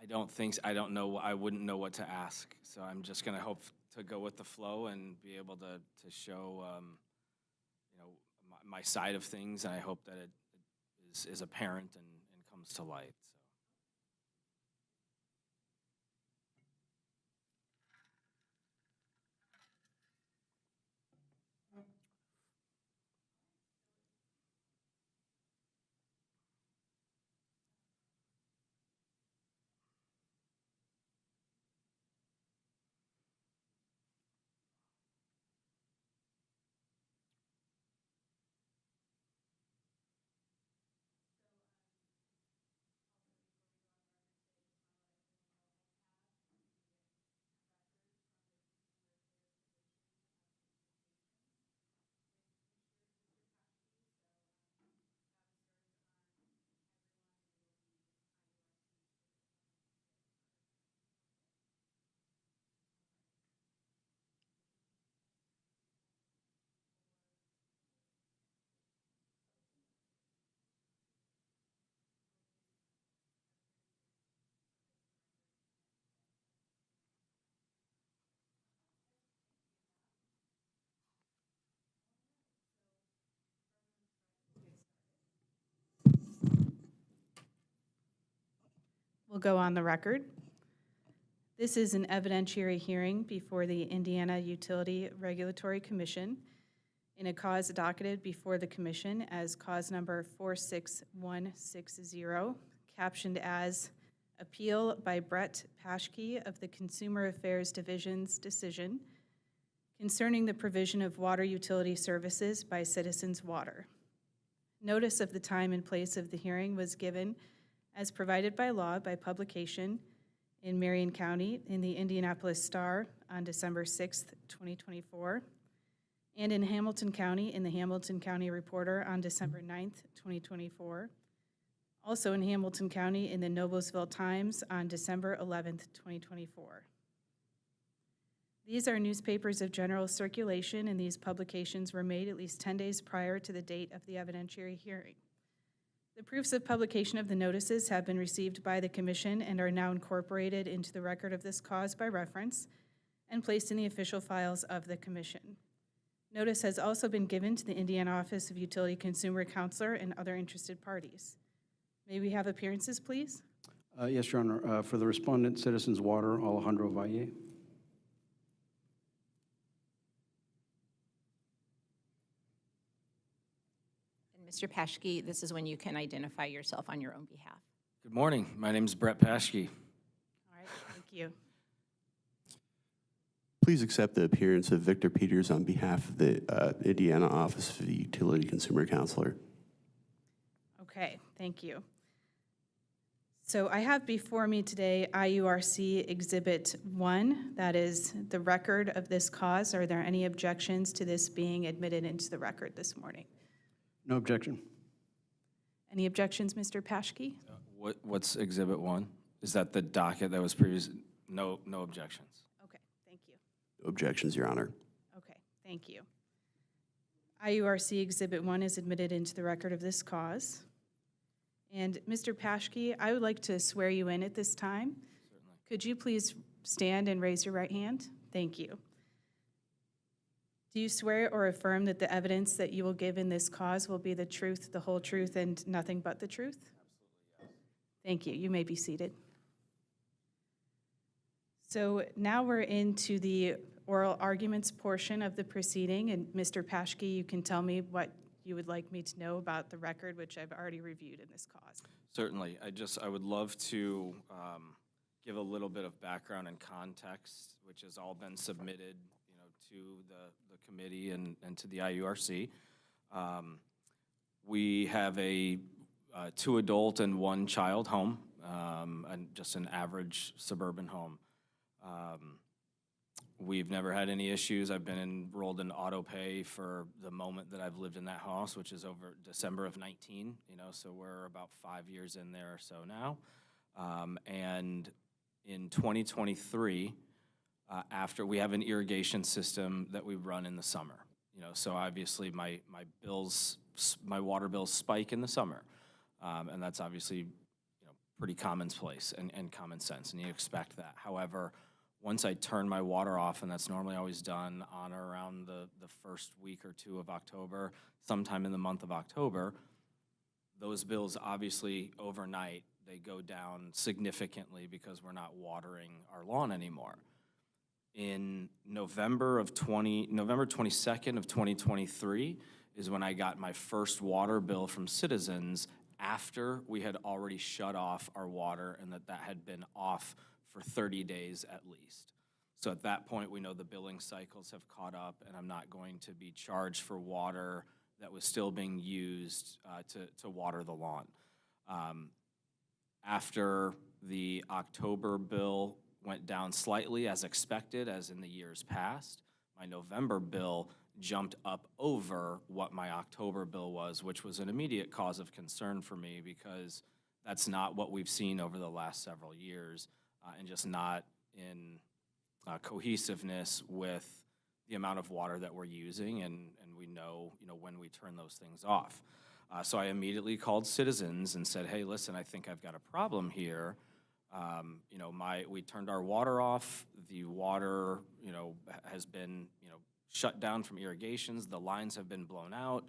I don't think, I don't know, I wouldn't know what to ask. So I'm just going to hope to go with the flow and be able to show, you know, my side of things. And I hope that it is apparent and comes to light. So. Will go on the record. This is an evidentiary hearing before the Indiana Utility Regulatory Commission in a cause docketed before the Commission as cause number 46160, captioned as Appeal by Brett Paschke of the Consumer Affairs Division's decision concerning the provision of water utility services by Citizens Water. Notice of the time and place of the hearing was given as provided by law by publication in Marion County in the Indianapolis Star on December 6th, 2024, and in Hamilton County in the Hamilton County Reporter on December 9th, 2024, also in Hamilton County in the Noblesville Times on December 11th, 2024. These are newspapers of general circulation, and these publications were made at least 10 days prior to the date of the evidentiary hearing. The proofs of publication of the notices have been received by the Commission and are now incorporated into the record of this cause by reference and placed in the official files of the Commission. Notice has also been given to the Indiana Office of Utility Consumer Counselor and other interested parties. May we have appearances, please? Yes, Your Honor. For the respondent, Citizens Water, Alejandro Valle. Mr. Paschke, this is when you can identify yourself on your own behalf. Good morning. My name is Brett Paschke. All right, thank you. Please accept the appearance of Victor Peters on behalf of the Indiana Office of the Utility Consumer Counselor. Okay, thank you. So I have before me today IURC Exhibit 1. That is the record of this cause. Are there any objections to this being admitted into the record this morning? No objection. Any objections, Mr. Paschke? What's Exhibit 1? Is that the docket that was previous? No objections. Okay, thank you. No objections, Your Honor. Okay, thank you. IURC Exhibit 1 is admitted into the record of this cause. And Mr. Paschke, I would like to swear you in at this time. Certainly. Could you please stand and raise your right hand? Thank you. Do you swear or affirm that the evidence that you will give in this cause will be the truth, the whole truth, and nothing but the truth? Absolutely, yes. Thank you. You may be seated. So now we're into the oral arguments portion of the proceeding, and Mr. Paschke, you can tell me what you would like me to know about the record, which I've already reviewed in this cause. Certainly. I would love to give a little bit of background and context, which has all been submitted, you know, to the committee and to the IURC. We have a 2-adult and 1-child home, and just an average suburban home. We've never had any issues. I've been enrolled in auto pay for the moment that I've lived in that house, which is over December of 19, you know, so we're about 5 years in there or so now. And in 2023, after we have an irrigation system that we run in the summer, you know, so obviously my water bills spike in the summer. And that's obviously, you know, pretty commonplace and common sense, and you expect that. However, once I turn my water off, and that's normally always done on or around the first week or two of October, sometime in the month of October, those bills obviously overnight, they go down significantly because we're not watering our lawn anymore. In November 22nd of 2023 is when I got my first water bill from Citizens after we had already shut off our water and that had been off for 30 days at least. So at that point, we know the billing cycles have caught up, and I'm not going to be charged for water that was still being used to water the lawn. After the October bill went down slightly as expected, as in the years past, my November bill jumped up over what my October bill was, which was an immediate cause of concern for me because that's not what we've seen over the last several years, and just not in cohesiveness with the amount of water that we're using, and we know, when we turn those things off. So I immediately called Citizens and said, hey, listen, I think I've got a problem here. We turned our water off. The water, has been, shut down from irrigations. The lines have been blown out.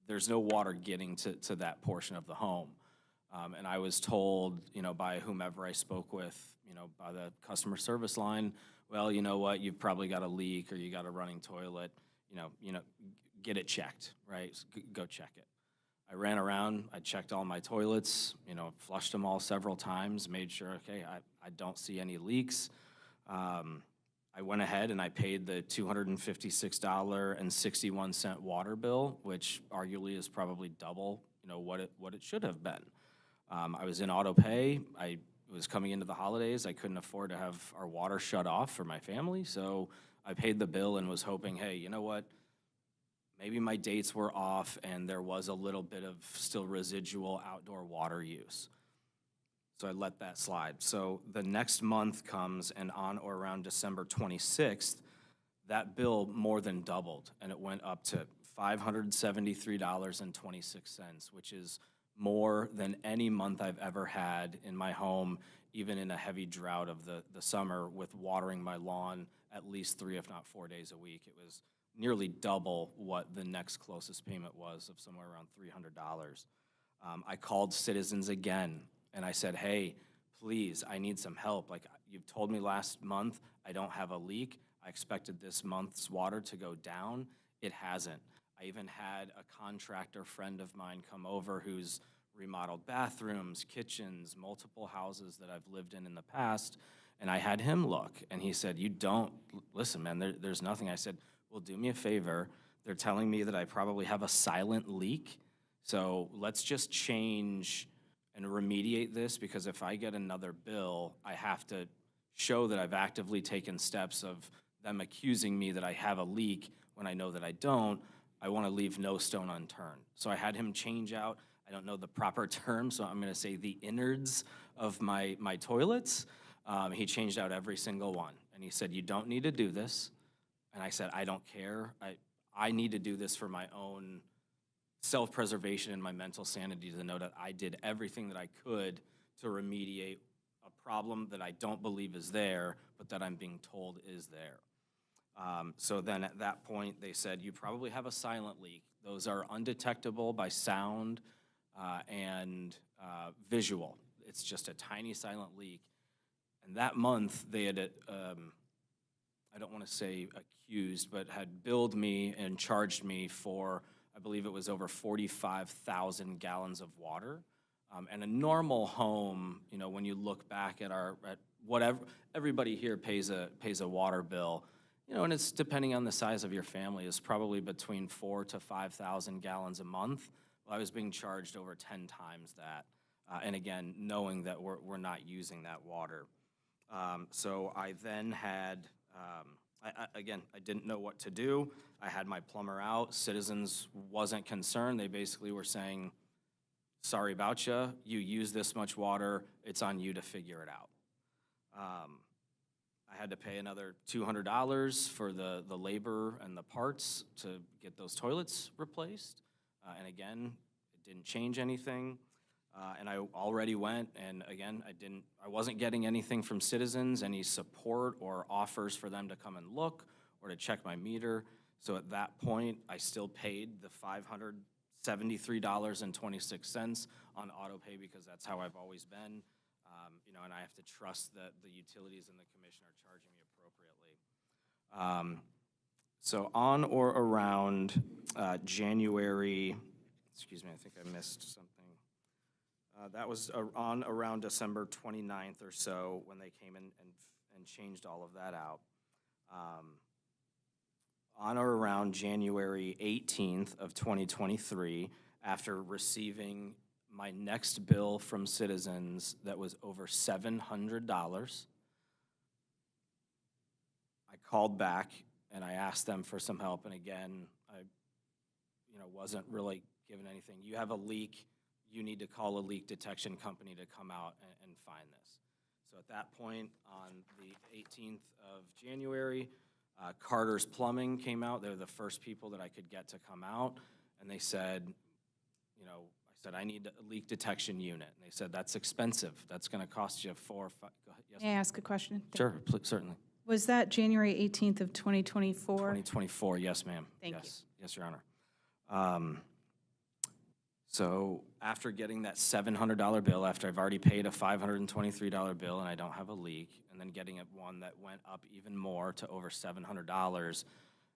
There's no water getting to that portion of the home. And I was told, by whomever I spoke with, by the customer service line, well, you know what, you've probably got a leak or you got a running toilet, get it checked, right? Go check it. I ran around, I checked all my toilets, flushed them all several times, made sure, okay, I don't see any leaks. I went ahead and I paid the $256.61 water bill, which arguably is probably double, what it should have been. I was in auto pay. I was coming into the holidays. I couldn't afford to have our water shut off for my family, so I paid the bill and was hoping, hey, you know what? Maybe my dates were off and there was a little bit of still residual outdoor water use. So I let that slide. So the next month comes, and on or around December 26th, that bill more than doubled, and it went up to $573.26, which is more than any month I've ever had in my home, even in a heavy drought of the summer with watering my lawn at least 3, if not 4 days a week. It was nearly double what the next closest payment was, of somewhere around $300. I called Citizens again, and I said, hey, please, I need some help. Like, you've told me last month I don't have a leak. I expected this month's water to go down. It hasn't. I even had a contractor friend of mine come over who's remodeled bathrooms, kitchens, multiple houses that I've lived in the past, and I had him look, and he said, listen, man, there's nothing. I said, well, do me a favor. They're telling me that I probably have a silent leak, so let's just change and remediate this, because if I get another bill, I have to show that I've actively taken steps of them accusing me that I have a leak when I know that I don't. I want to leave no stone unturned. So I had him change out, I don't know the proper term, so I'm going to say the innards of my toilets. He changed out every single one, and he said, you don't need to do this. And I said, I don't care. I need to do this for my own self-preservation and my mental sanity, to know that I did everything that I could to remediate a problem that I don't believe is there, but that I'm being told is there. So then at that point, they said, you probably have a silent leak. Those are undetectable by sound and visual. It's just a tiny silent leak. And that month, they had, I don't want to say accused, but had billed me and charged me for, I believe it was over 45,000 gallons of water. And a normal home, when you look back at whatever, everybody here pays a water bill, and it's depending on the size of your family, is probably between 4,000 to 5,000 gallons a month. Well, I was being charged over 10 times that. And again, knowing that we're not using that water. So I then had, I didn't know what to do. I had my plumber out. Citizens wasn't concerned. They basically were saying, sorry about you. You use this much water. It's on you to figure it out. I had to pay another $200 for the labor and the parts to get those toilets replaced. And again, it didn't change anything. And I already went, and again, I wasn't getting anything from Citizens, any support or offers for them to come and look or to check my meter. So at that point, I still paid the $573.26 on auto pay because that's how I've always been. You know, and I have to trust that the utilities and the commission are charging me appropriately. So on or around January, excuse me, I think I missed something. That was on around December 29th or so when they came in and changed all of that out. On or around January 18th of 2023, after receiving my next bill from Citizens that was over $700, I called back and I asked them for some help. And again, I wasn't really given anything. You have a leak. You need to call a leak detection company to come out and find this. So at that point, on the 18th of January, Carter's Plumbing came out. They're the first people that I could get to come out. And they said, I said, I need a leak detection unit. And they said, that's expensive. That's going to cost you $4 or $5. Go ahead. Yes. May I ask a question? Sure, certainly. Was that January 18th of 2024? 2024, yes, ma'am. Thank you. Yes, Your Honor. So after getting that $700 bill, after I've already paid a $523 bill and I don't have a leak, and then getting one that went up even more to over $700,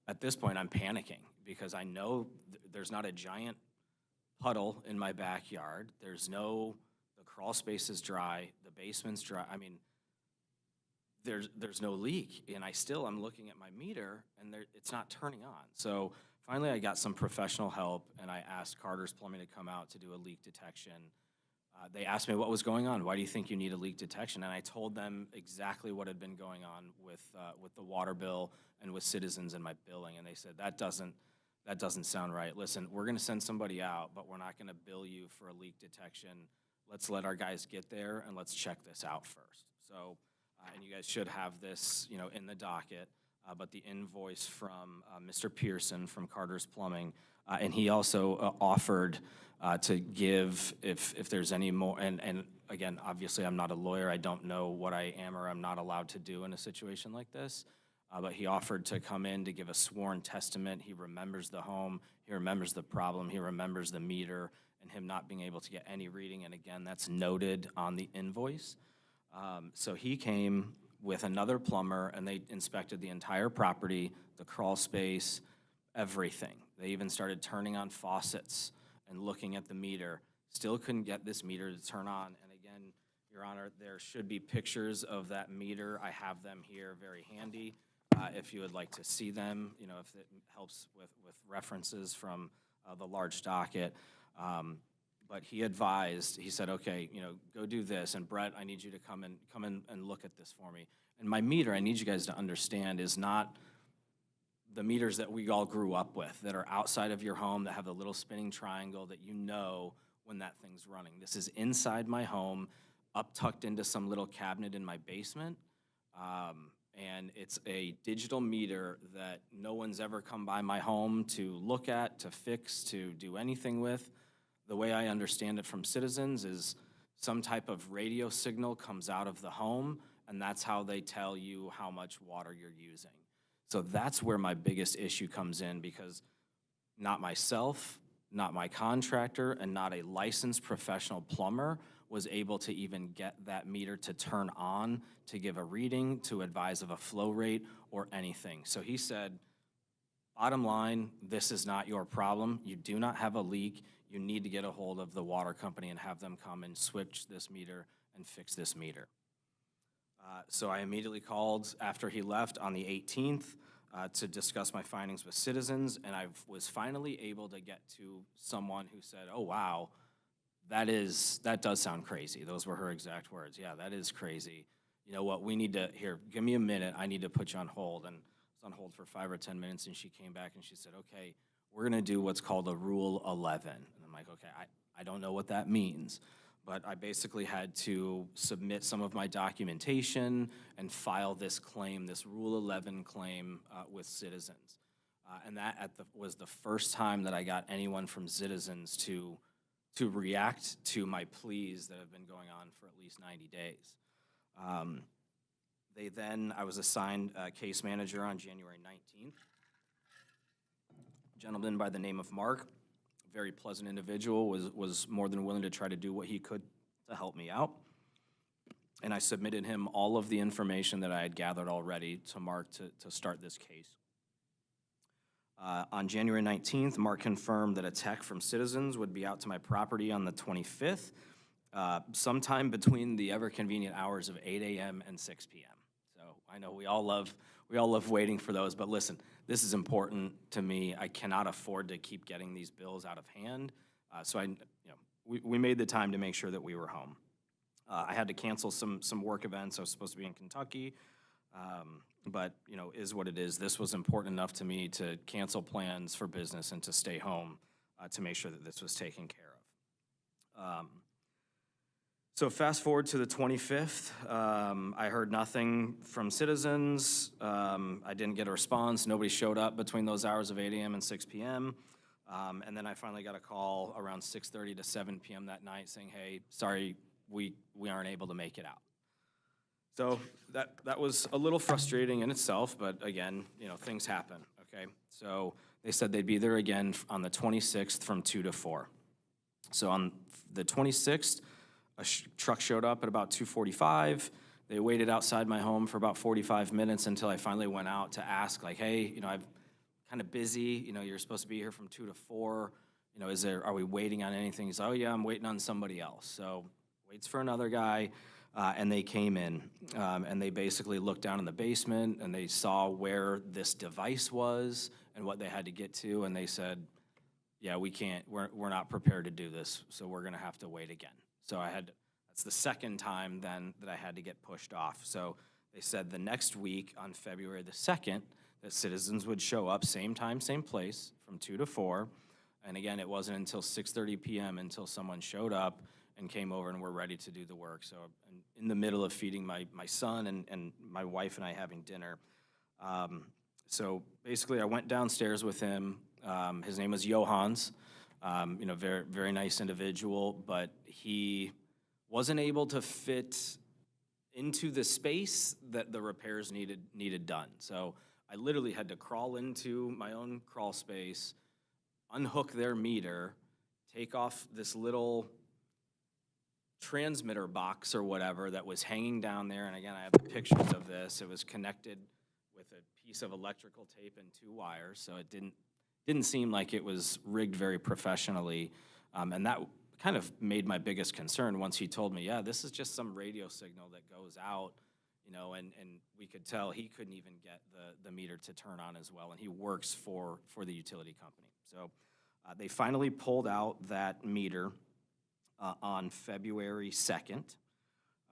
at this point I'm panicking because I know there's not a giant puddle in my backyard. The crawl space is dry, the basement's dry. I mean, there's no leak, and I'm looking at my meter, and it's not turning on. So finally, I got some professional help, and I asked Carter's Plumbing to come out to do a leak detection. They asked me what was going on. Why do you think you need a leak detection? And I told them exactly what had been going on with the water bill and with Citizens and my billing. And they said, that doesn't sound right. Listen, we're going to send somebody out, but we're not going to bill you for a leak detection. Let's let our guys get there, and let's check this out first. So, and you guys should have this, in the docket. But the invoice from Mr. Pearson from Carter's Plumbing, and he also offered to give if there's any more, and again, obviously I'm not a lawyer, I don't know what I am or I'm not allowed to do in a situation like this, but he offered to come in to give a sworn testament. He remembers the home, he remembers the problem, he remembers the meter, and him not being able to get any reading, and again, that's noted on the invoice. So he came with another plumber, and they inspected the entire property, the crawl space, everything. They even started turning on faucets and looking at the meter. Still couldn't get this meter to turn on. And again, Your Honor, there should be pictures of that meter. I have them here very handy. If you would like to see them, if it helps with references from the large docket. But he advised, he said, okay, go do this. And Brett, I need you to come in and look at this for me. And my meter, I need you guys to understand, is not the meters that we all grew up with that are outside of your home that have the little spinning triangle that when that thing's running. This is inside my home, up tucked into some little cabinet in my basement. And it's a digital meter that no one's ever come by my home to look at, to fix, to do anything with. The way I understand it from Citizens is some type of radio signal comes out of the home, and that's how they tell you how much water you're using. So that's where my biggest issue comes in, because not myself, not my contractor, and not a licensed professional plumber was able to even get that meter to turn on, to give a reading, to advise of a flow rate or anything. So he said, bottom line, this is not your problem. You do not have a leak. You need to get a hold of the water company and have them come and switch this meter and fix this meter. So I immediately called after he left on the 18th to discuss my findings with Citizens, and I was finally able to get to someone who said, oh, wow, that does sound crazy. Those were her exact words. Yeah, that is crazy. You know what, give me a minute. I need to put you on hold. And I was on hold for 5 or 10 minutes, and she came back and she said, okay, we're going to do what's called a Rule 11. And I'm like, okay, I don't know what that means. But I basically had to submit some of my documentation and file this claim, this Rule 11 claim with Citizens. And that was the first time that I got anyone from Citizens to to react to my pleas that have been going on for at least 90 days. I was assigned a case manager on January 19th. A gentleman by the name of Mark, very pleasant individual, was more than willing to try to do what he could to help me out. And I submitted him all of the information that I had gathered already to Mark to start this case. On January 19th, Mark confirmed that a tech from Citizens would be out to my property on the 25th, sometime between the ever-convenient hours of 8 a.m. and 6 p.m. So I know we all love waiting for those, but listen, this is important to me. I cannot afford to keep getting these bills out of hand. So we made the time to make sure that we were home. I had to cancel some work events. I was supposed to be in Kentucky, but is what it is. This was important enough to me to cancel plans for business and to stay home to make sure that this was taken care of. So fast forward to the 25th, I heard nothing from Citizens. I didn't get a response. Nobody showed up between those hours of 8 a.m. and 6 p.m. And then I finally got a call around 6:30 to 7 p.m. that night saying, hey, sorry, we aren't able to make it out. So that was a little frustrating in itself, but again, things happen, okay? So they said they'd be there again on the 26th from 2 to 4. So on the 26th, a truck showed up at about 2:45. They waited outside my home for about 45 minutes until I finally went out to ask, like, hey, I'm kind of busy. You're supposed to be here from 2 to 4. Are we waiting on anything? He's like, oh yeah, I'm waiting on somebody else. So waits for another guy. And they came in, and they basically looked down in the basement, and they saw where this device was and what they had to get to, and they said, yeah, we're not prepared to do this, so we're gonna have to wait again. So that's the second time then that I had to get pushed off. So they said the next week, on February the 2nd, that Citizens would show up, same time, same place, from 2 to 4. And again, it wasn't until 6:30 p.m. until someone showed up and came over and were ready to do the work. So I'm in the middle of feeding my son and my wife and I having dinner. So basically I went downstairs with him. His name was Johans, very, very nice individual, but he wasn't able to fit into the space that the repairs needed done. So I literally had to crawl into my own crawl space, unhook their meter, take off this little transmitter box or whatever that was hanging down there. And again, I have pictures of this. It was connected with a piece of electrical tape and 2 wires, so it didn't seem like it was rigged very professionally. And that kind of made my biggest concern once he told me, yeah, this is just some radio signal that goes out, and we could tell he couldn't even get the meter to turn on as well, and he works for the utility company. So they finally pulled out that meter on February 2nd.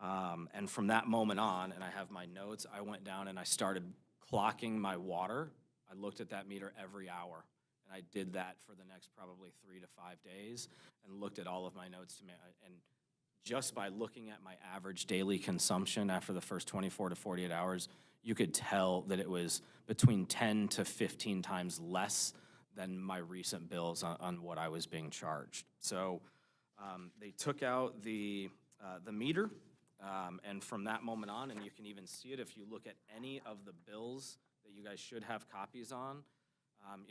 And from that moment on, and I have my notes, I went down and I started clocking my water. I looked at that meter every hour, and I did that for the next probably 3 to 5 days and looked at all of my notes and just by looking at my average daily consumption after the first 24 to 48 hours, you could tell that it was between 10 to 15 times less than my recent bills on what I was being charged. So they took out the meter, and from that moment on, and you can even see it if you look at any of the bills that you guys should have copies on.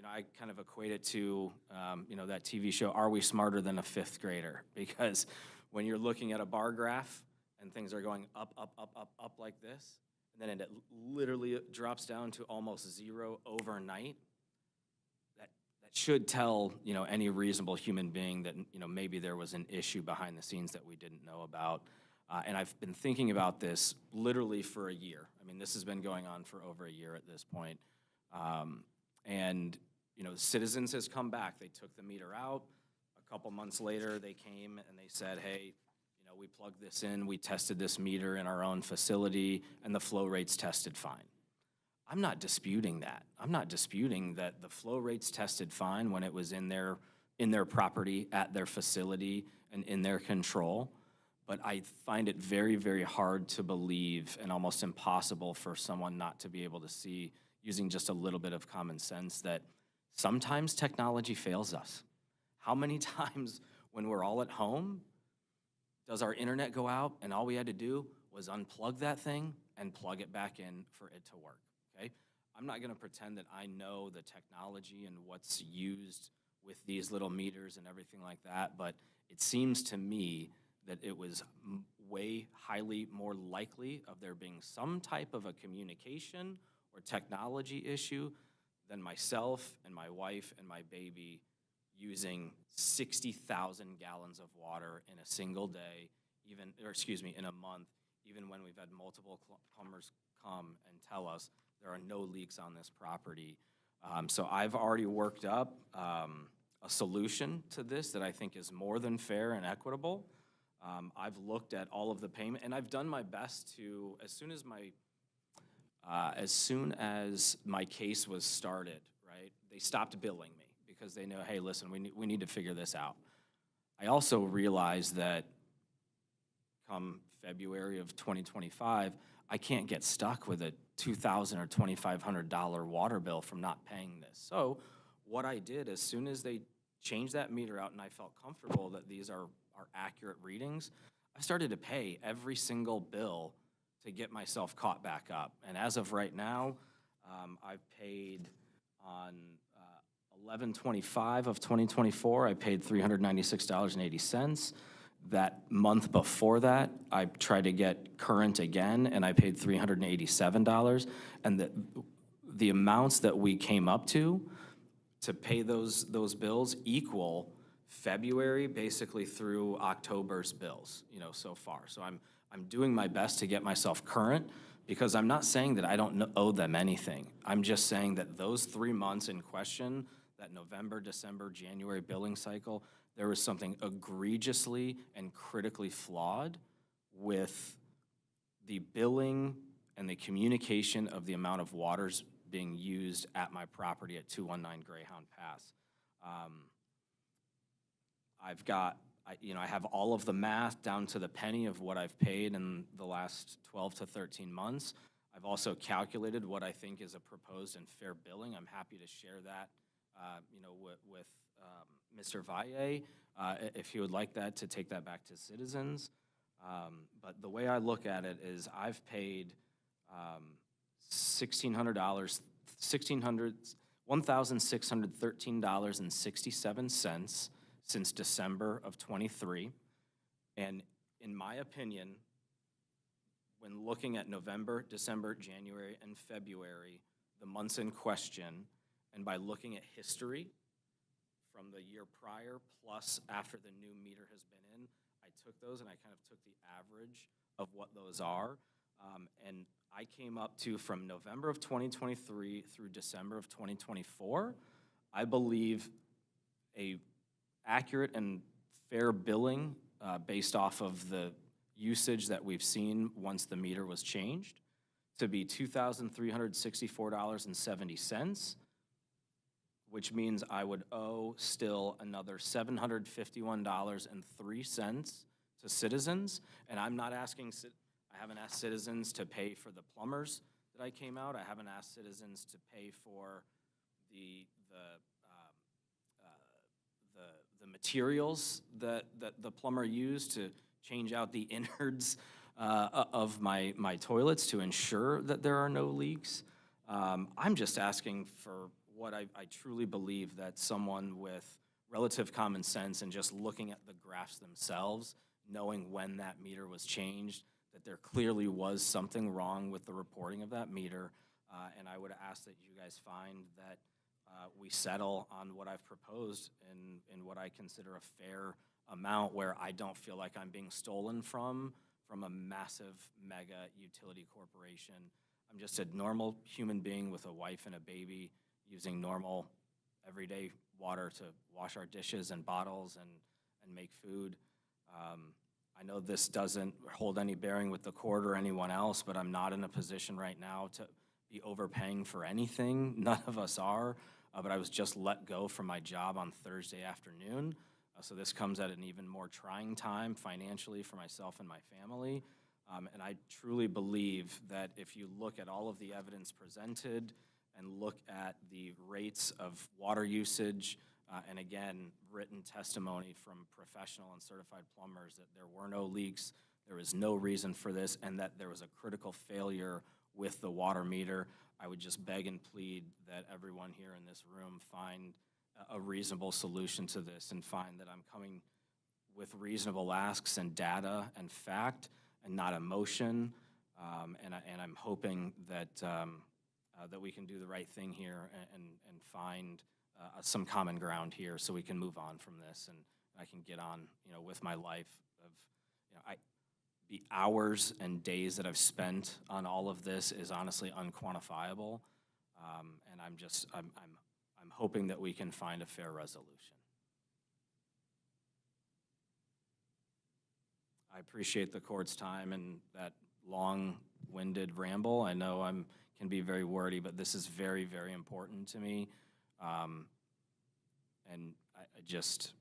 I kind of equate it to, that TV show, Are We Smarter Than a Fifth Grader? Because when you're looking at a bar graph and things are going up, up, up, up, up like this, and then it literally drops down to almost 0 overnight, that should tell, any reasonable human being that, maybe there was an issue behind the scenes that we didn't know about. And I've been thinking about this literally for a year. I mean, this has been going on for over a year at this point. And Citizens has come back. They took the meter out. A couple months later, they came and they said, hey, we plugged this in. We tested this meter in our own facility, and the flow rates tested fine. I'm not disputing that. I'm not disputing that the flow rates tested fine when it was in their property, at their facility, and in their control. But I find it very, very hard to believe and almost impossible for someone not to be able to see, using just a little bit of common sense, that sometimes technology fails us. How many times when we're all at home, does our internet go out and all we had to do was unplug that thing and plug it back in for it to work, okay? I'm not gonna pretend that I know the technology and what's used with these little meters and everything like that, but it seems to me that it was way highly more likely of there being some type of a communication or technology issue than myself and my wife and my baby using 60,000 gallons of water in a single day, in a month, even when we've had multiple plumbers come and tell us there are no leaks on this property. So I've already worked up a solution to this that I think is more than fair and equitable. I've looked at all of the payment, and I've done my best to, as soon as my case was started, right, they stopped billing me because they know, hey, listen, we need to figure this out. I also realized that come February of 2025, I can't get stuck with a $2,000 or $2,500 water bill from not paying this. So what I did, as soon as they changed that meter out and I felt comfortable that these are accurate readings, I started to pay every single bill to get myself caught back up. And as of right now, I've paid on 11/25 of 2024, I paid $396.80. That month before that, I tried to get current again, and I paid $387. And the amounts that we came up to pay those bills equal February basically through October's bills, so far. So I'm doing my best to get myself current, because I'm not saying that I don't owe them anything. I'm just saying that those 3 months in question, that November, December, January billing cycle, there was something egregiously and critically flawed with the billing and the communication of the amount of waters being used at my property at 219 Greyhound Pass. I have all of the math down to the penny of what I've paid in the last 12 to 13 months. I've also calculated what I think is a proposed and fair billing. I'm happy to share that, with Mr. Valle, if he would like that, to take that back to citizens. But the way I look at it is I've paid $1,613.67 since December of 23. And in my opinion, when looking at November, December, January, and February, the months in question, and by looking at history from the year prior plus after the new meter has been in, I took those and I kind of took the average of what those are. And I came up to, from November of 2023 through December of 2024, I believe a accurate and fair billing based off of the usage that we've seen once the meter was changed to be $2,364.70, which means I would owe still another $751.03 to citizens. And I'm not asking, I haven't asked citizens to pay for the plumbers that I came out. I haven't asked citizens to pay for the materials that the plumber used to change out the innards of my toilets to ensure that there are no leaks. I'm just asking for what I truly believe that someone with relative common sense and just looking at the graphs themselves, knowing when that meter was changed, that there clearly was something wrong with the reporting of that meter. And I would ask that you guys find that we settle on what I've proposed in what I consider a fair amount, where I don't feel like I'm being stolen from a massive mega utility corporation. I'm just a normal human being with a wife and a baby using normal everyday water to wash our dishes and bottles and make food. I know this doesn't hold any bearing with the court or anyone else, but I'm not in a position right now to be overpaying for anything. None of us are, but I was just let go from my job on Thursday afternoon. So this comes at an even more trying time financially for myself and my family. And I truly believe that if you look at all of the evidence presented and look at the rates of water usage And again, written testimony from professional and certified plumbers that there were no leaks, there was no reason for this, and that there was a critical failure with the water meter. I would just beg and plead that everyone here in this room find a reasonable solution to this and find that I'm coming with reasonable asks and data and fact and not emotion. And I'm hoping that, that we can do the right thing here and find some common ground here so we can move on from this and I can get on, with my life of, the hours and days that I've spent on all of this is honestly unquantifiable. And I'm hoping that we can find a fair resolution. I appreciate the court's time and that long-winded ramble. I know can be very wordy, but this is very, very important to me. And I just,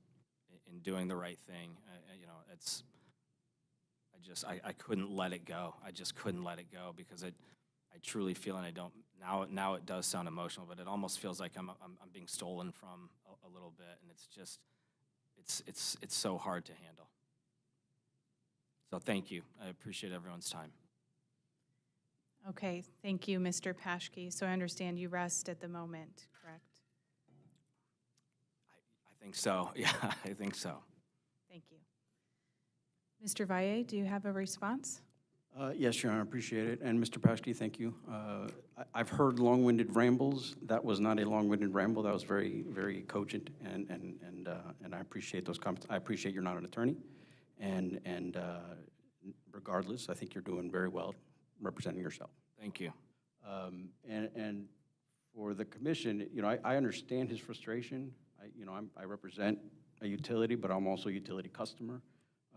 in doing the right thing, I couldn't let it go. I just couldn't let it go because I truly feel, and I don't, now it does sound emotional, but it almost feels like I'm being stolen from a little bit, and it's just, it's so hard to handle. So thank you. I appreciate everyone's time. Okay, thank you, Mr. Paschke. So I understand you rest at the moment, correct? I think so. Yeah, I think so. Thank you. Mr. Valle, do you have a response? Yes, Your Honor, I appreciate it. And Mr. Paschke, thank you. I've heard long-winded rambles. That was not a long-winded ramble. That was very, very cogent, and I appreciate those comments. I appreciate you're not an attorney, and regardless, I think you're doing very well representing yourself. Thank you. And for the commission, I understand his frustration. I represent a utility, but I'm also a utility customer.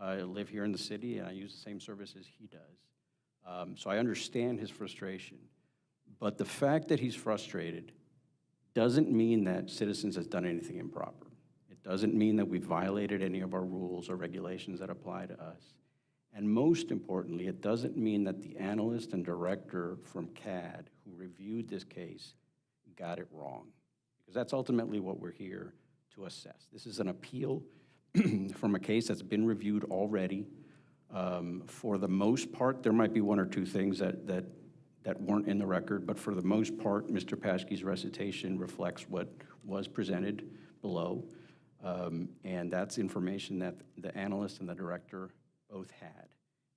I live here in the city, and I use the same services he does. So I understand his frustration. But the fact that he's frustrated doesn't mean that Citizens has done anything improper. It doesn't mean that we've violated any of our rules or regulations that apply to us. And most importantly, it doesn't mean that the analyst and director from CAD who reviewed this case got it wrong, because that's ultimately what we're here to assess. This is an appeal from a case that's been reviewed already. For the most part, there might be one or two things that weren't in the record, but for the most part, Mr. Paschke's recitation reflects what was presented below, and that's information that the analyst and the director both had.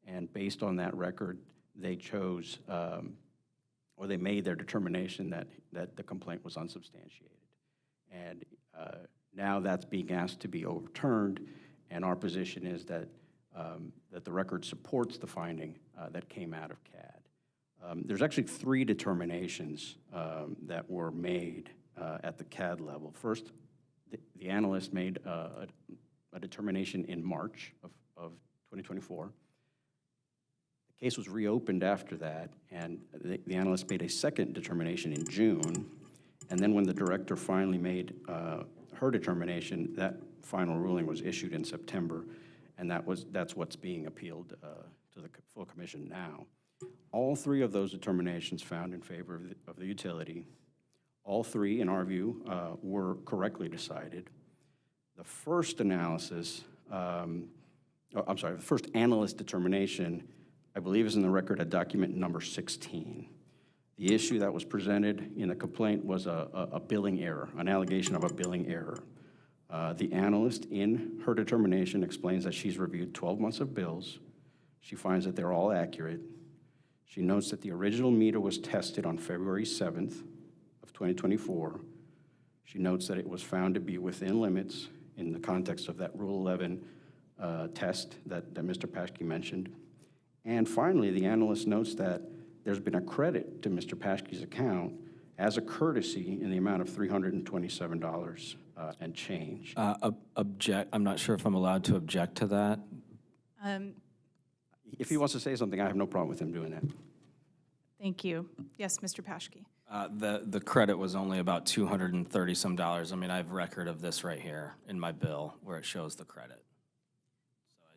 And based on that record, they chose, or they made their determination that the complaint was unsubstantiated. And now that's being asked to be overturned, and our position is that the record supports the finding that came out of CAD. There's actually 3 determinations that were made at the CAD level. First, the analyst made a determination in March of 2024. The case was reopened after that, and the analyst made a second determination in June. And then when the director finally made her determination, that final ruling was issued in September, and that's what's being appealed to the full commission now. All 3 of those determinations found in favor of the utility. All 3, in our view, were correctly decided. The first analysis, the first analyst determination, I believe is in the record at document number 16. The issue that was presented in the complaint was a billing error, an allegation of a billing error. The analyst, in her determination, explains that she's reviewed 12 months of bills. She finds that they're all accurate. She notes that the original meter was tested on February 7th of 2024. She notes that it was found to be within limits in the context of that Rule 11 test that Mr. Paschke mentioned. And finally, the analyst notes that there's been a credit to Mr. Paschke's account as a courtesy in the amount of $327 and change. I'm not sure if I'm allowed to object to that. If he wants to say something, I have no problem with him doing that. Thank you. Yes, Mr. Paschke. The credit was only about $230 some. I mean, I have record of this right here in my bill where it shows the credit.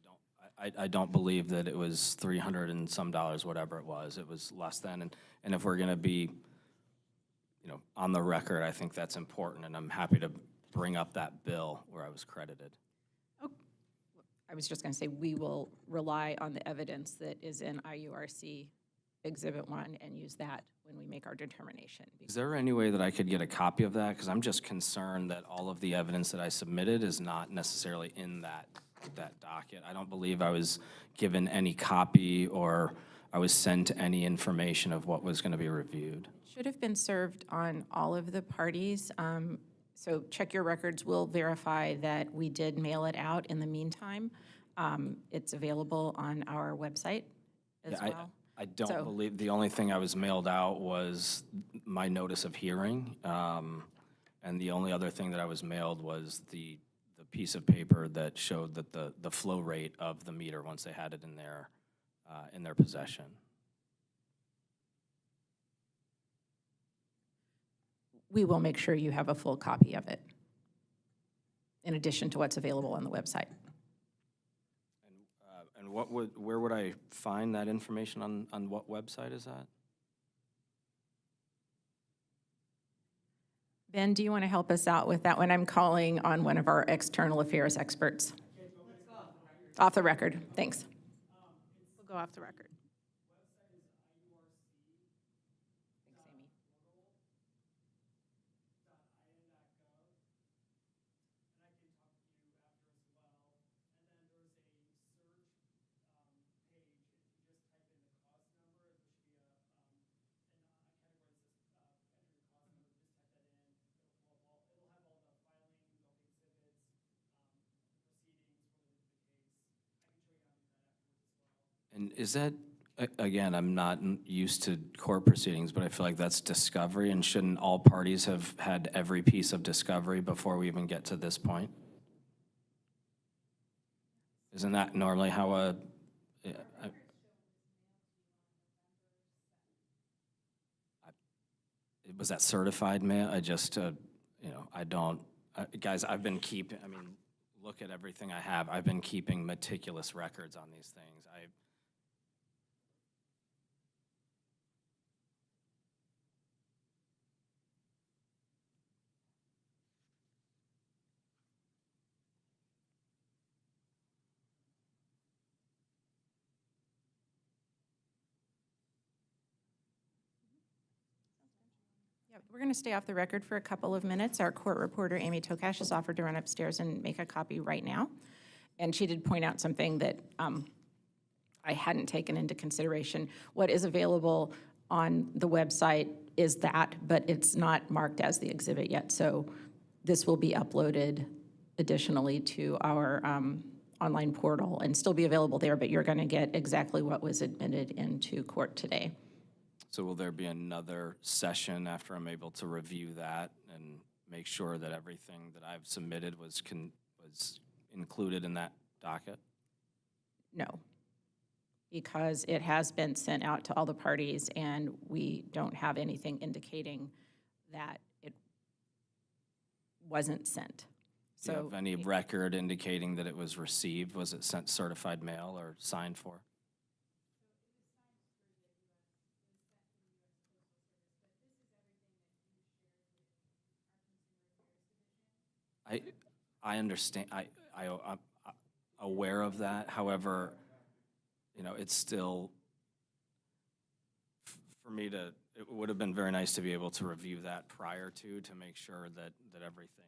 So I don't believe that it was $300 and some, whatever it was. It was less than. And if we're going to be, on the record, I think that's important, and I'm happy to bring up that bill where I was credited. I was just going to say, we will rely on the evidence that is in IURC Exhibit 1 and use that when we make our determination. Is there any way that I could get a copy of that? Because I'm just concerned that all of the evidence that I submitted is not necessarily in that docket. I don't believe I was given any copy or I was sent any information of what was going to be reviewed. Should have been served on all of the parties. So check your records. We'll verify that we did mail it out in the meantime. It's available on our website as Yeah, well. I don't So- believe, the only thing I was mailed out was my notice of hearing. And the only other thing that I was mailed was the piece of paper that showed that the flow rate of the meter once they had it in their possession. We will make sure you have a full copy of it, in addition to what's available on the website. And where would I find that information on what website is that? Ben, do you want to help us out with that one? I'm calling on one of our external affairs experts. Off the record, thanks. We'll go off the record. And is that, again, I'm not used to court proceedings, but I feel like that's discovery, and shouldn't all parties have had every piece of discovery before we even get to this point? Isn't that normally how was that certified mail? I just, I don't, guys, I mean, look at everything I have. I've been keeping meticulous records on these things. Yeah, we're going to stay off the record for a couple of minutes. Our court reporter, Amy Tokash, has offered to run upstairs and make a copy right now. And she did point out something that I hadn't taken into consideration. What is available on the website is that, but it's not marked as the exhibit yet. So this will be uploaded additionally to our online portal and still be available there, but you're going to get exactly what was admitted into court today. So will there be another session after I'm able to review that and make sure that everything that I've submitted was included in that docket? No, because it has been sent out to all the parties and we don't have anything indicating that it wasn't sent. Do you have any record indicating that it was received? Was it sent certified mail or signed for? I understand. I'm aware of that. However, it's still, for me to, it would have been very nice to be able to review that prior to make sure that everything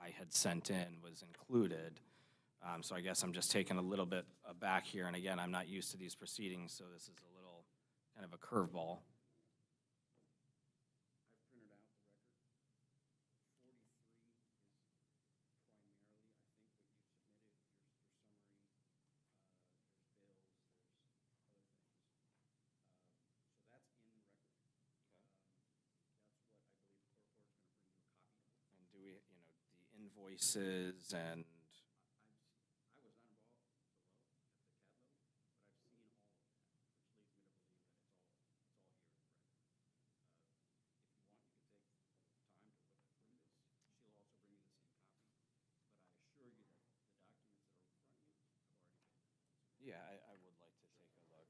I had sent in was included. So I guess I'm just taking a little bit aback here. And again, I'm not used to these proceedings, so this is a little kind of a curveball. The invoices and. Yeah, I would like to take a look.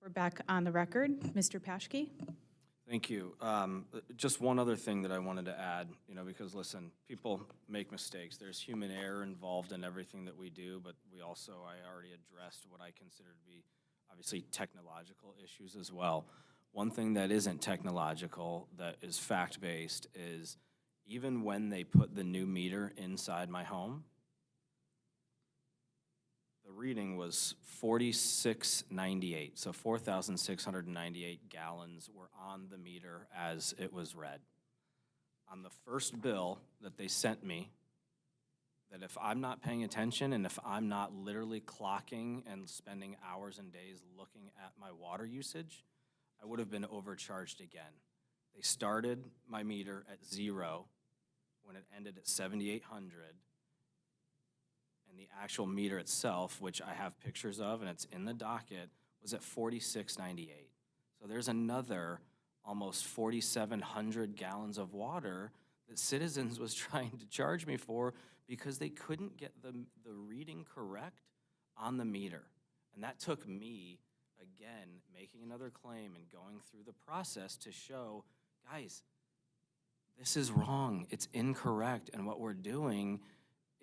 We're back on the record. Mr. Paschke? Thank you. Just one other thing that I wanted to add, because listen, people make mistakes. There's human error involved in everything that we do, but I already addressed what I consider to be obviously technological issues as well. One thing that isn't technological, that is fact-based, is even when they put the new meter inside my home, the reading was 4698, so 4,698 gallons were on the meter as it was read. On the first bill that they sent me, that if I'm not paying attention and if I'm not literally clocking and spending hours and days looking at my water usage, I would have been overcharged again. They started my meter at 0 when it ended at 7,800. And the actual meter itself, which I have pictures of and it's in the docket, was at 4698. So there's another almost 4,700 gallons of water that Citizens was trying to charge me for because they couldn't get the reading correct on the meter. And that took me, again, making another claim and going through the process to show, guys, this is wrong, it's incorrect, and what we're doing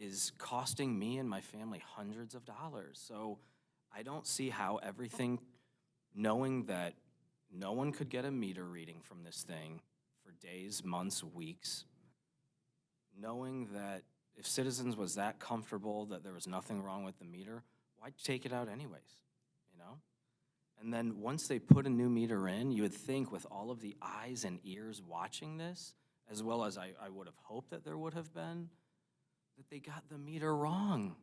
is costing me and my family hundreds of dollars. So I don't see how everything, knowing that no one could get a meter reading from this thing for days, months, weeks, knowing that if Citizens was that comfortable that there was nothing wrong with the meter, why take it out anyways, And then once they put a new meter in, you would think with all of the eyes and ears watching this, as well as I would have hoped that there would have been, that they got the meter wrong.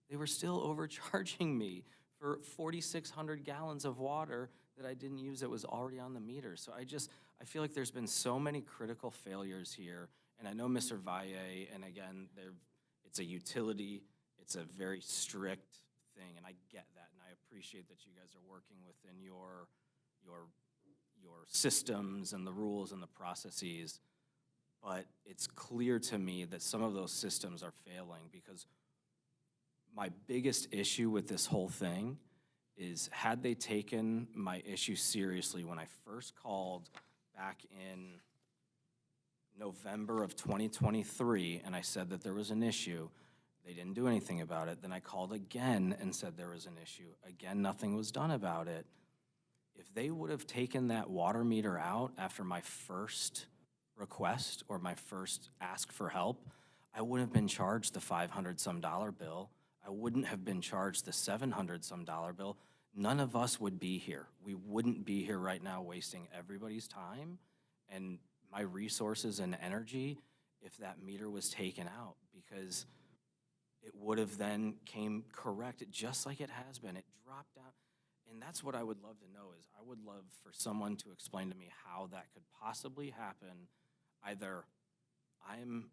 They were still overcharging me for 4,600 gallons of water that I didn't use that was already on the meter. So I feel like there's been so many critical failures here. And I know Mr. Valle, and again, it's a utility, it's a very strict thing, and I get that, and I appreciate that you guys are working within your systems and the rules and the processes. But it's clear to me that some of those systems are failing, because my biggest issue with this whole thing is, had they taken my issue seriously when I first called back in November of 2023 and I said that there was an issue, they didn't do anything about it. Then I called again and said there was an issue. Again, nothing was done about it. If they would have taken that water meter out after my first request or my first ask for help, I wouldn't have been charged the $500-some bill. I wouldn't have been charged the $700-some bill. None of us would be here. We wouldn't be here right now wasting everybody's time and my resources and energy if that meter was taken out, because it would have then came correct just like it has been. It dropped down. And that's what I would love to know, is I would love for someone to explain to me how that could possibly happen. Either I'm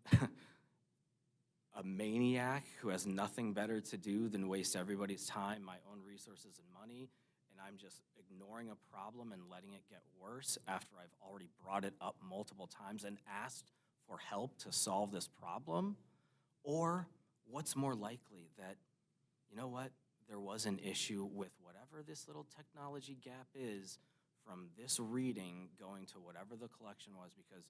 a maniac who has nothing better to do than waste everybody's time, my own resources and money, and I'm just ignoring a problem and letting it get worse after I've already brought it up multiple times and asked for help to solve this problem. Or what's more likely, that, there was an issue with whatever this little technology gap is from this reading going to whatever the collection was, because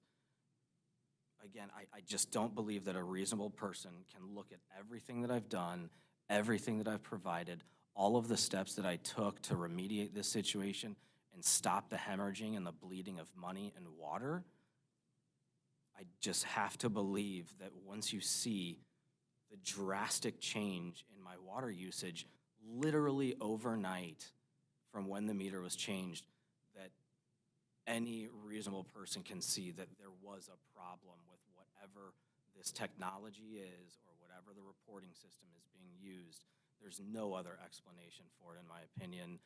again, I just don't believe that a reasonable person can look at everything that I've done, everything that I've provided, all of the steps that I took to remediate this situation and stop the hemorrhaging and the bleeding of money and water. I just have to believe that once you see the drastic change in my water usage, literally overnight from when the meter was changed, that any reasonable person can see that there was a problem with whatever this technology is or whatever the reporting system is being used. There's no other explanation for it, in my opinion.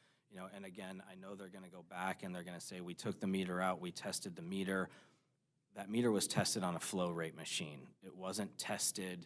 And again, I know they're gonna go back and they're gonna say, we took the meter out, we tested the meter. That meter was tested on a flow rate machine. It wasn't tested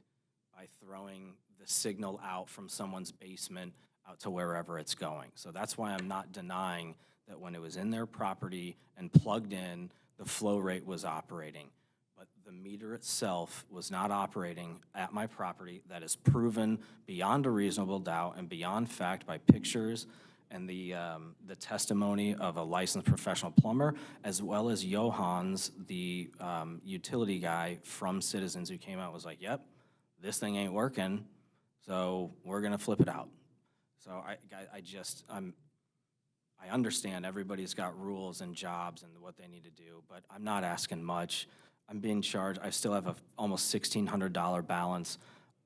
by throwing the signal out from someone's basement out to wherever it's going. So that's why I'm not denying that when it was in their property and plugged in, the flow rate was operating. But the meter itself was not operating at my property. That is proven beyond a reasonable doubt and beyond fact by pictures and the testimony of a licensed professional plumber, as well as Johans, the utility guy from Citizens, who came out and was like, yep, this thing ain't working, so we're gonna flip it out. So I understand everybody's got rules and jobs and what they need to do, but I'm not asking much. I'm being charged, I still have a almost $1,600 balance.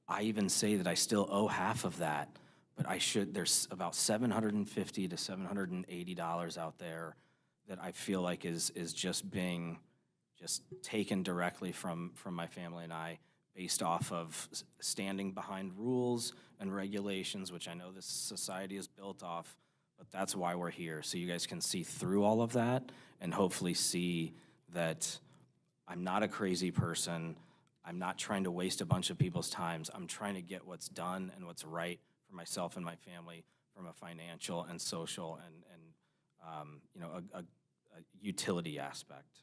I even say that I still owe half of that, but there's about $750 to $780 out there that I feel like is just being taken directly from my family and I, based off of standing behind rules and regulations, which I know this society is built off, but that's why we're here. So you guys can see through all of that and hopefully see that I'm not a crazy person. I'm not trying to waste a bunch of people's times. I'm trying to get what's done and what's right for myself and my family from a financial and social and a utility aspect.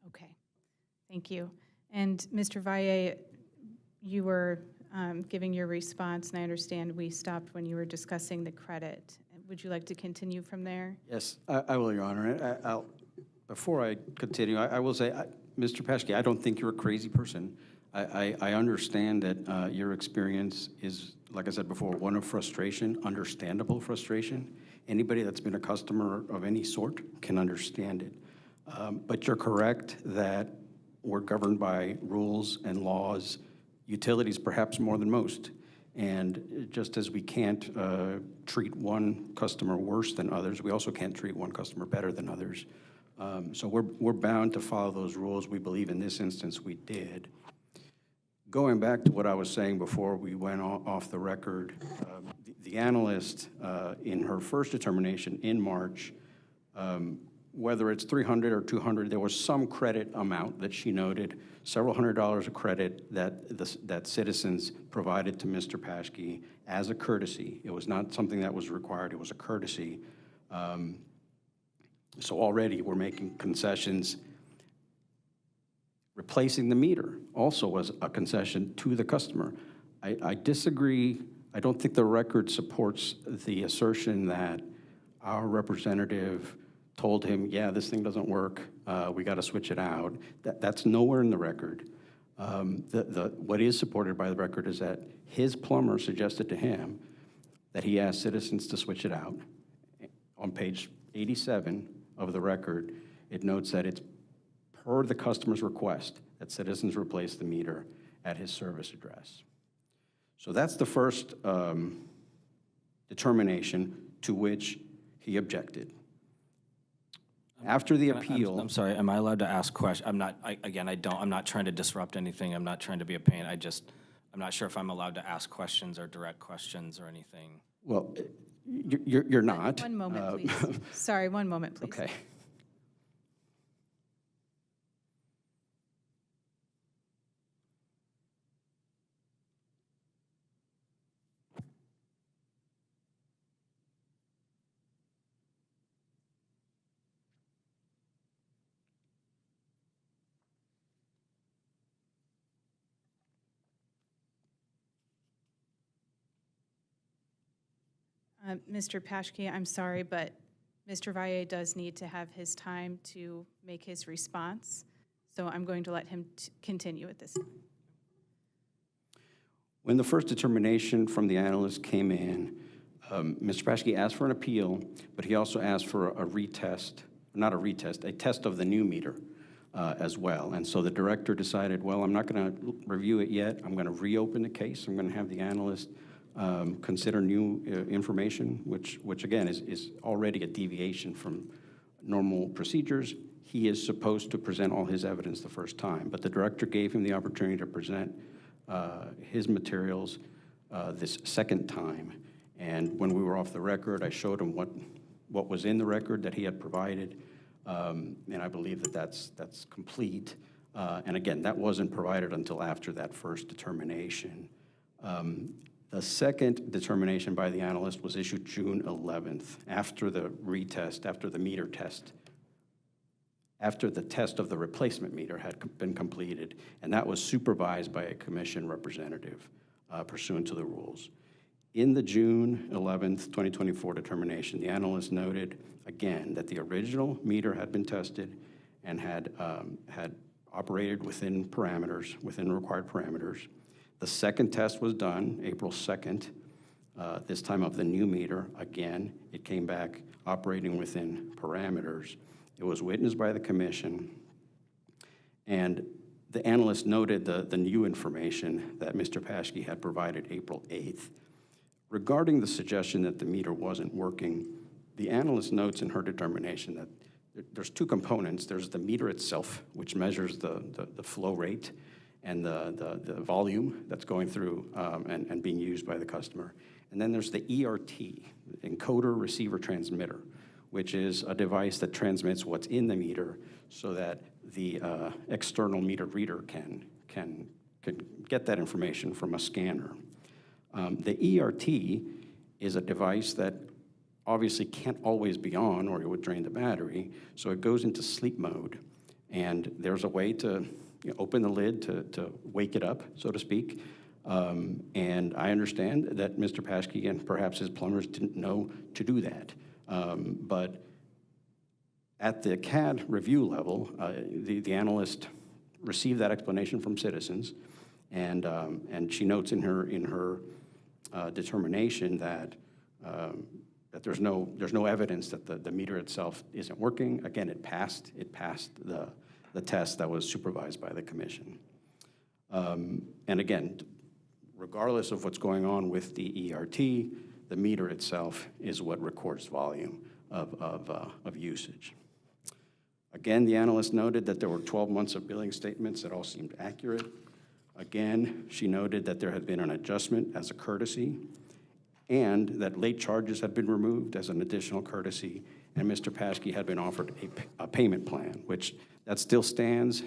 Okay, thank you. And Mr. Valle, you were giving your response, and I understand we stopped when you were discussing the credit. Would you like to continue from there? Yes, I will, Your Honor. Before I continue, I will say, Mr. Paschke, I don't think you're a crazy person. I understand that your experience is, like I said before, one of frustration, understandable frustration. Anybody that's been a customer of any sort can understand it. But you're correct that we're governed by rules and laws, utilities perhaps more than most. And just as we can't treat one customer worse than others, we also can't treat one customer better than others. So we're bound to follow those rules. We believe in this instance we did. Going back to what I was saying before we went off the record, the analyst in her first determination in March, whether it's $300 or $200, there was some credit amount that she noted, several $100s of credit that Citizens provided to Mr. Paschke as a courtesy. It was not something that was required, it was a courtesy. So already we're making concessions. Replacing the meter also was a concession to the customer. I disagree. I don't think the record supports the assertion that our representative told him, yeah, this thing doesn't work, we got to switch it out. That's nowhere in the record. What is supported by the record is that his plumber suggested to him that he asked Citizens to switch it out. On page 87 of the record, it notes that it's per the customer's request that Citizens replace the meter at his service address. So that's the first determination to which he objected. After the appeal... I'm sorry, am I allowed to ask questions? I'm not trying to disrupt anything. I'm not trying to be a pain. I'm not sure if I'm allowed to ask questions or direct questions or anything. Well, you're not. One moment, please. Sorry, one moment, please. Okay. Mr. Paschke, I'm sorry, but Mr. Valle does need to have his time to make his response, so I'm going to let him continue at this time. When the first determination from the analyst came in, Mr. Paschke asked for an appeal, but he also asked for a retest, not a retest, a test of the new meter as well. And so the director decided, well, I'm not going to review it yet. I'm going to reopen the case. I'm going to have the analyst consider new information, which again is already a deviation from normal procedures. He is supposed to present all his evidence the first time, but the director gave him the opportunity to present his materials this second time. And when we were off the record, I showed him what was in the record that he had provided, and I believe that that's complete. And again, that wasn't provided until after that first determination. The second determination by the analyst was issued June 11th, after the retest, after the meter test, after the test of the replacement meter had been completed, and that was supervised by a commission representative pursuant to the rules. In the June 11th, 2024 determination, the analyst noted again that the original meter had been tested and had operated within parameters, within required parameters. The second test was done April 2nd, this time of the new meter. Again, it came back operating within parameters. It was witnessed by the commission, and the analyst noted the new information that Mr. Paschke had provided April 8th. Regarding the suggestion that the meter wasn't working, the analyst notes in her determination that there's two components. There's the meter itself, which measures the flow rate and the volume that's going through and being used by the customer. And then there's the ERT, encoder, receiver, transmitter, which is a device that transmits what's in the meter so that the external meter reader can get that information from a scanner. The ERT is a device that obviously can't always be on or it would drain the battery, so it goes into sleep mode. And there's a way to open the lid to wake it up, so to speak. And I understand that Mr. Paschke and perhaps his plumbers didn't know to do that. But at the CAD review level, the analyst received that explanation from Citizens, and she notes in her determination that there's no evidence that the meter itself isn't working. Again, it passed the test that was supervised by the commission. And again, regardless of what's going on with the ERT, the meter itself is what records volume of usage. Again, the analyst noted that there were 12 months of billing statements that all seemed accurate. Again, she noted that there had been an adjustment as a courtesy and that late charges had been removed as an additional courtesy, and Mr. Paschke had been offered a payment plan, which that still stands.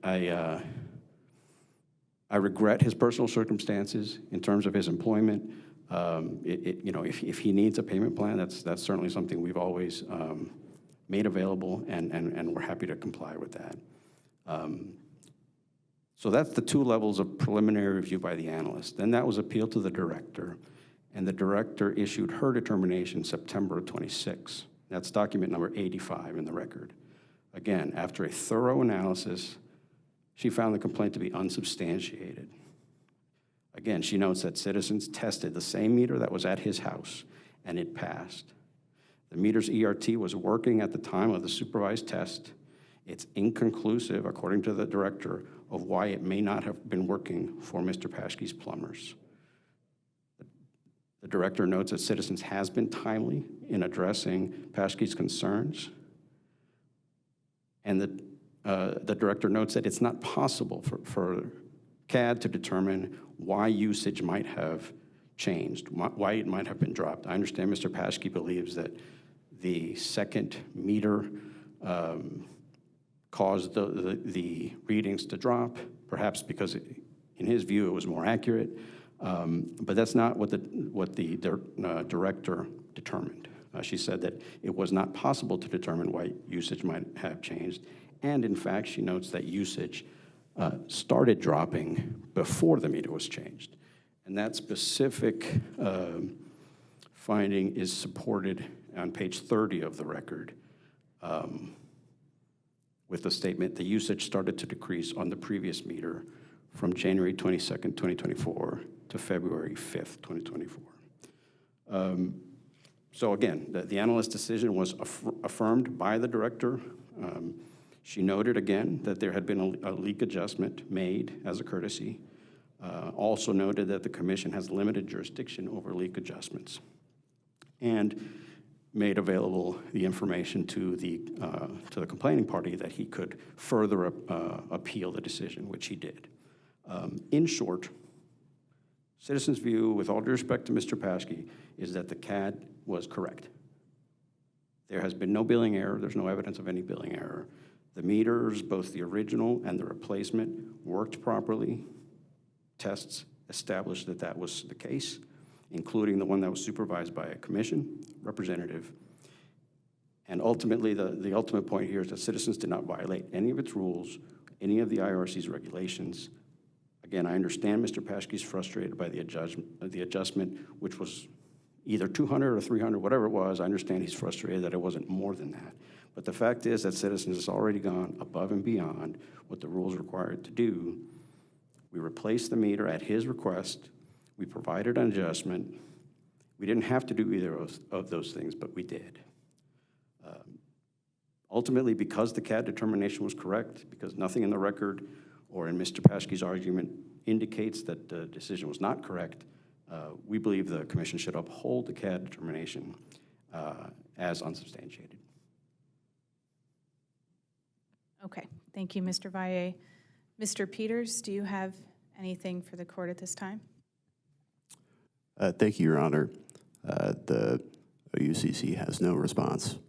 I regret his personal circumstances in terms of his employment. If he needs a payment plan, that's certainly something we've always made available, and we're happy to comply with that. So that's the two levels of preliminary review by the analyst. Then that was appealed to the director, and the director issued her determination September 26. That's document number 85 in the record. Again, after a thorough analysis, she found the complaint to be unsubstantiated. Again, she notes that Citizens tested the same meter that was at his house, and it passed. The meter's ERT was working at the time of the supervised test. It's inconclusive, according to the director, of why it may not have been working for Mr. Paschke's plumbers. The director notes that Citizens has been timely in addressing Paschke's concerns, and the director notes that it's not possible for CAD to determine why usage might have changed, why it might have been dropped. I understand Mr. Paschke believes that the second meter caused the readings to drop, perhaps because in his view it was more accurate, but that's not what the director determined. She said that it was not possible to determine why usage might have changed, and in fact she notes that usage started dropping before the meter was changed. And that specific finding is supported on page 30 of the record with the statement, the usage started to decrease on the previous meter from January 22nd, 2024 to February 5th, 2024. So again, the analyst's decision was affirmed by the director. She noted again that there had been a leak adjustment made as a courtesy. Also noted that the commission has limited jurisdiction over leak adjustments, and made available the information to the complaining party that he could further appeal the decision, which he did. In short, Citizens' view, with all due respect to Mr. Paschke, is that the CAD was correct. There has been no billing error. There's no evidence of any billing error. The meters, both the original and the replacement, worked properly. Tests established that that was the case, including the one that was supervised by a commission representative. And ultimately, the ultimate point here is that Citizens did not violate any of its rules, any of the IRC's regulations. Again, I understand Mr. Paschke's frustrated by the adjustment, which was either 200 or 300, whatever it was. I understand he's frustrated that it wasn't more than that. But the fact is that Citizens has already gone above and beyond what the rules required to do. We replaced the meter at his request. We provided an adjustment. We didn't have to do either of those things, but we did. Ultimately, because the CAD determination was correct, because nothing in the record or in Mr. Paschke's argument indicates that the decision was not correct, we believe the commission should uphold the CAD determination as unsubstantiated. Okay, thank you, Mr. Valle. Mr. Peters, do you have anything for the court at this time? Thank you, Your Honor. The OUCC has no response.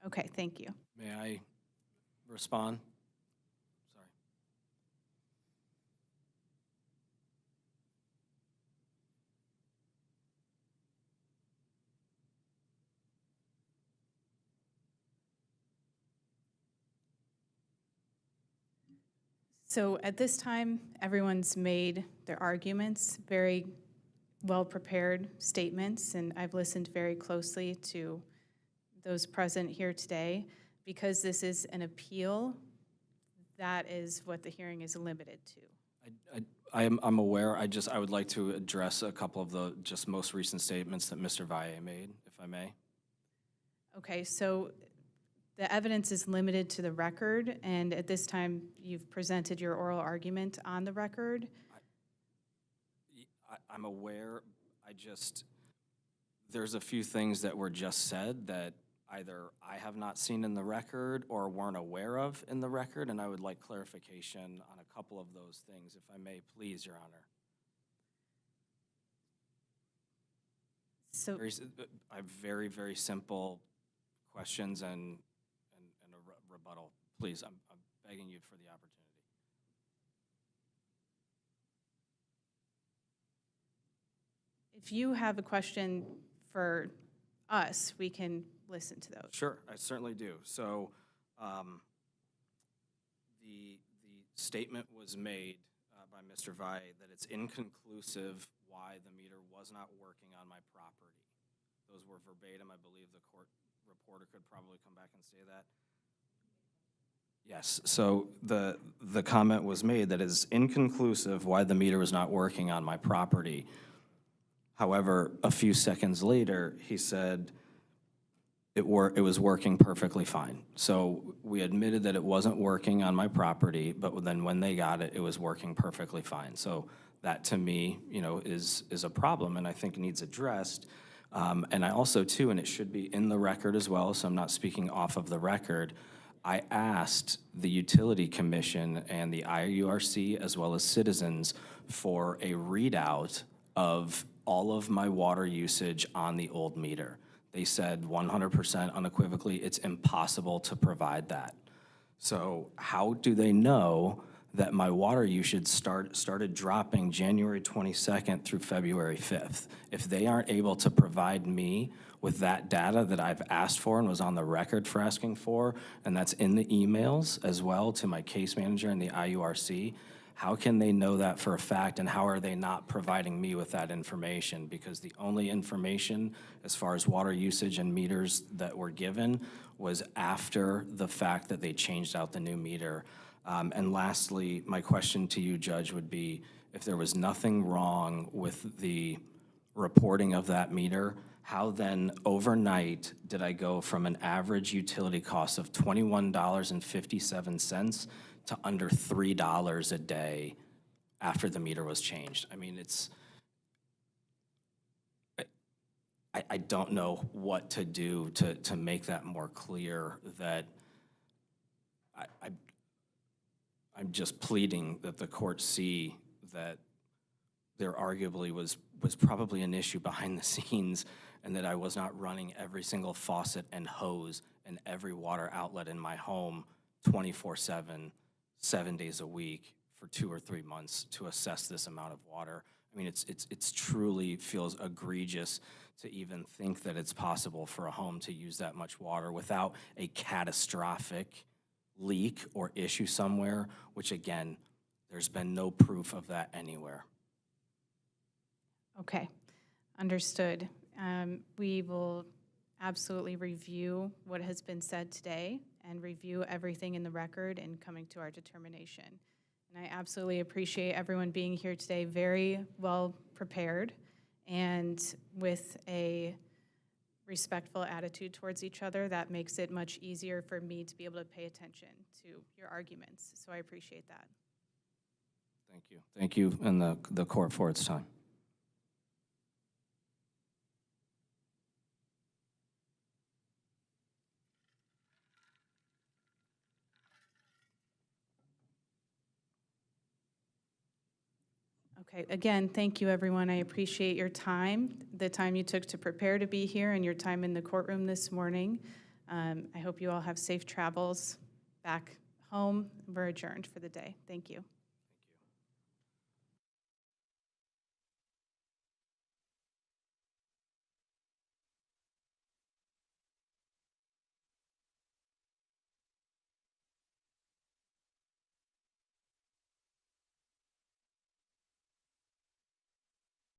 Okay, thank you. May I respond? Sorry. So at this time, everyone's made their arguments, very well-prepared statements, and I've listened very closely to those present here today. Because this is an appeal, that is what the hearing is limited to. I'm aware. I would like to address a couple of the just most recent statements that Mr. Valle made, if I may. Okay, so the evidence is limited to the record, and at this time, you've presented your oral argument on the record. I'm aware. There's a few things that were just said that either I have not seen in the record or weren't aware of in the record, and I would like clarification on a couple of those things, if I may, please, Your Honor. So, I have very, very simple questions and a rebuttal. Please, I'm begging you for the opportunity. if you have a question for us, we can listen to those. Sure, I certainly do. So the statement was made by Mr. Valle that it's inconclusive why the meter was not working on my property. Those were verbatim. I believe the court reporter could probably come back and say that. Yes, so the comment was made that it's inconclusive why the meter was not working on my property. However, a few seconds later, he said it was working perfectly fine. So we admitted that it wasn't working on my property, but then when they got it, it was working perfectly fine. So that, to me, is a problem, and I think needs addressed. And I also, too, and it should be in the record as well, so I'm not speaking off of the record, I asked the Utility Commission and the IURC, as well as Citizens, for a readout of all of my water usage on the old meter. They said 100% unequivocally, it's impossible to provide that. So how do they know that my water usage started dropping January 22nd through February 5th? If they aren't able to provide me with that data that I've asked for and was on the record for asking for, and that's in the emails as well to my case manager and the IURC, how can they know that for a fact, and how are they not providing me with that information? Because the only information as far as water usage and meters that were given was after the fact that they changed out the new meter. And lastly, my question to you, Judge, would be if there was nothing wrong with the reporting of that meter, how then overnight did I go from an average utility cost of $21.57 to under $3 a day after the meter was changed? I mean, I don't know what to do to make that more clear, that I'm just pleading that the court see that there arguably was probably an issue behind the scenes, and that I was not running every single faucet and hose and every water outlet in my home 24/7, 7 days a week for 2 or 3 months to assess this amount of water. I mean, it's truly feels egregious to even think that it's possible for a home to use that much water without a catastrophic leak or issue somewhere, which again, There's been no proof of that anywhere. Okay, understood. We will absolutely review what has been said today and review everything in the record and coming to our determination. And I absolutely appreciate everyone being here today, very well prepared and with a respectful attitude towards each other. That makes it much easier for me to be able to pay attention to your arguments. So I appreciate that. Thank you. Thank you and the court for its time. Okay, again, thank you, everyone. I appreciate your time, the time you took to prepare to be here, and your time in the courtroom this morning. I hope you all have safe travels back home. We're adjourned for the day. Thank you.